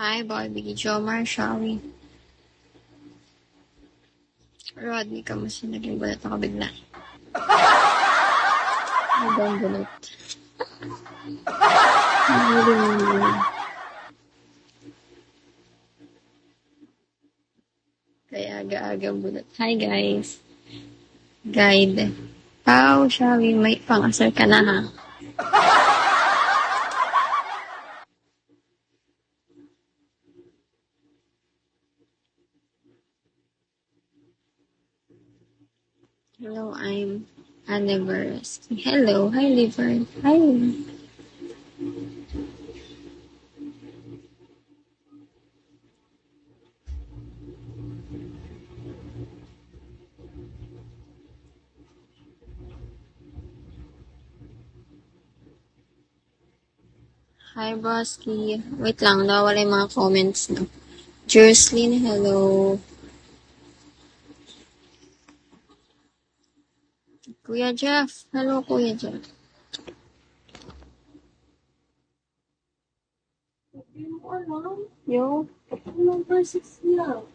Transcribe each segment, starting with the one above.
Hi, Bobby. Jomar, Shawi. Rodney, kamusta naging bulat ako bigla? Ibang bulat. Kaya aga-agang bulat. Hi, guys. Guide. Pao, Shawi, may pang-asar ka na, ha? Hello, I'm Anniversary. Hello. Hi, Liver. Hi. Hi, Broski. Wait lang, nawala yung mga comments, no? Jerslyn, hello. Kuya Jeff. Hello, Kuya Jeff. Yo. Number 6 niya.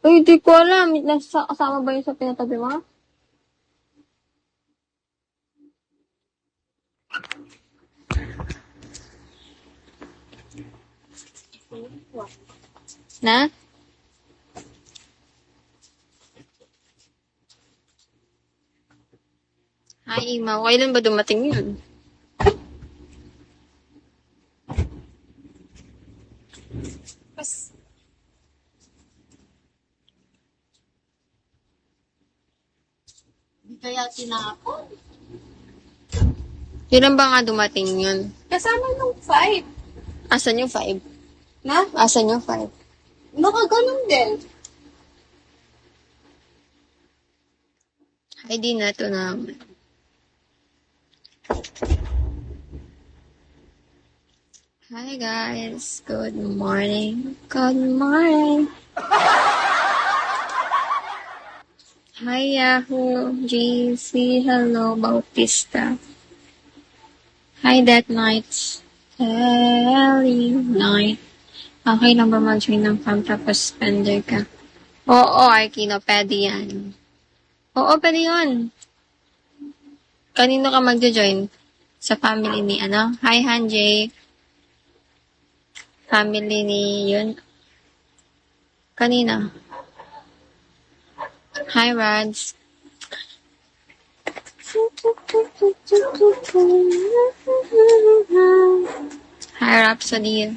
Uy, di ko alam. Nasa kasama ba yun sa pinatabi mo? Na? Ay, Ima. Kailan ba dumating yun? Pas, di kaya tinapon. Kailan ba nga dumating yun? Kasama nung 5. Asan yung 5? Na? Asan yung 5? Nakaganon din. Ay, di na to na. Hi, guys. Good morning. Good morning. Hi, Yahoo. JC. Hello, Bautista. Hi, Death Knights. Helly Night. Okay lang ba mag-join ng camp tapos spender ka? Oo, Arkino. Pwede yan. Oo, pwede yun. Kanino ka magjo-join? Sa family ni ano? Hi, Hanjay. Family ni yun. Kanina. Hi, Rads. Hi, Rhapsody.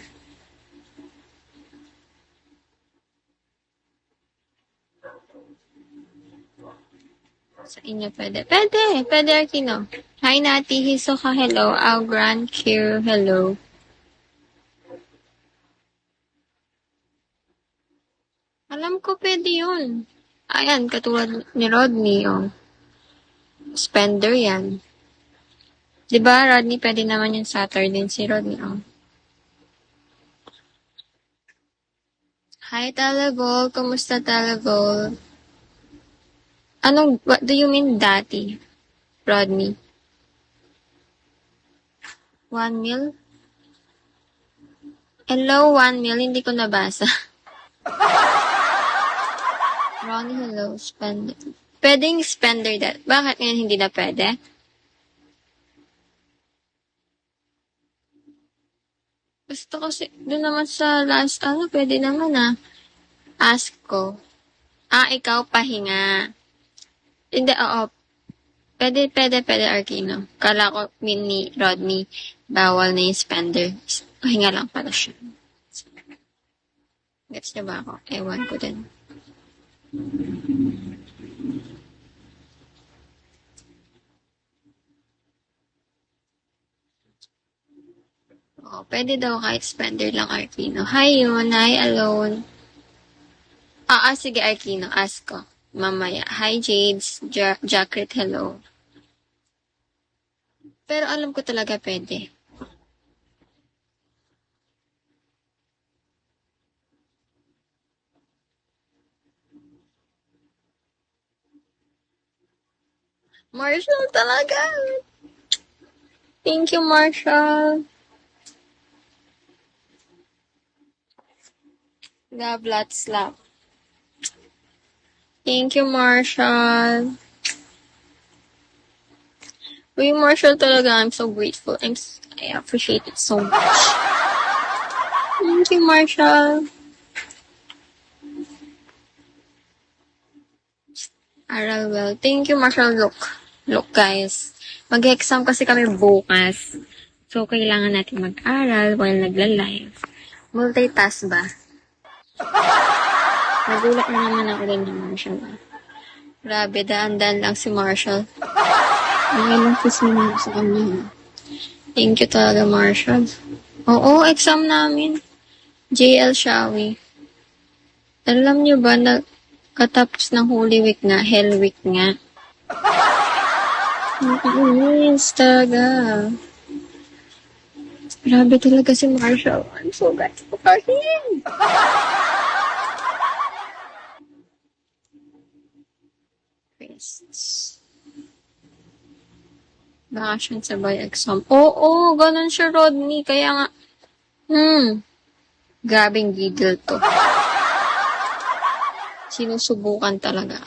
Sa inyo pwede. Pwede. Pwede, Arkino. Hi, Nati. Hisoka, hello. Algran, Kiru, hello. Alam ko pwede yun. Ayan, katulad ni Rodney, oh. Spender yan. Diba, Rodney, pwede naman yung Saturday si Rodney, oh. Hi, Talagol. Kumusta, Talagol? What do you mean dati, Rodney? 1 mil? Hello, 1 mil. Hindi ko nabasa. Ronnie, hello. Spender. Pwedeng spender that. Bakit ngayon hindi na pwede? Gusto kasi, doon naman sa last, pwede naman Ask ko. Ikaw, pahinga. Hindi, oo. Pwede, Arkino. Kala ko, ni Rodney, bawal na yung spender. Pahinga lang pala siya. Gets niyo ba ako? Ewan ko din. Pwede daw kahit spender lang, Arkino. Hi, yun. Hi, alone. Sige, Arkino. Ask ko. Mamaya. Hi, Jades. Jacket, hello. Pero alam ko talaga pwede. Marshall talaga. Thank you, Marshall. Love, lots, love. Thank you, Marshall. Uy, Marshall talaga, I'm so grateful. I appreciate it so much. Thank you, Marshall. Aral well. Thank you, Marshall. Look, guys. Mag-exam kasi kami bukas. So, kailangan natin mag-aral while nagla-live. Multitask ba? Nagulat na naman ako rin ni Marshall. Grabe, daan-daan lang si Marshall. Ngayon kiss mo na sa kanya. Thank you talaga, Marshall. Oo, exam namin. JL Shawi. Alam niyo ba na katapos ng Holy Week nga, Hell Week nga? Nakainis talaga. Grabe talaga si Marshall. I'm so grateful for him. Christ. Bakasyon sabay exam. Oo, ganun siya, Rodney. Kaya nga, grabing gigil to. Sinusubukan talaga.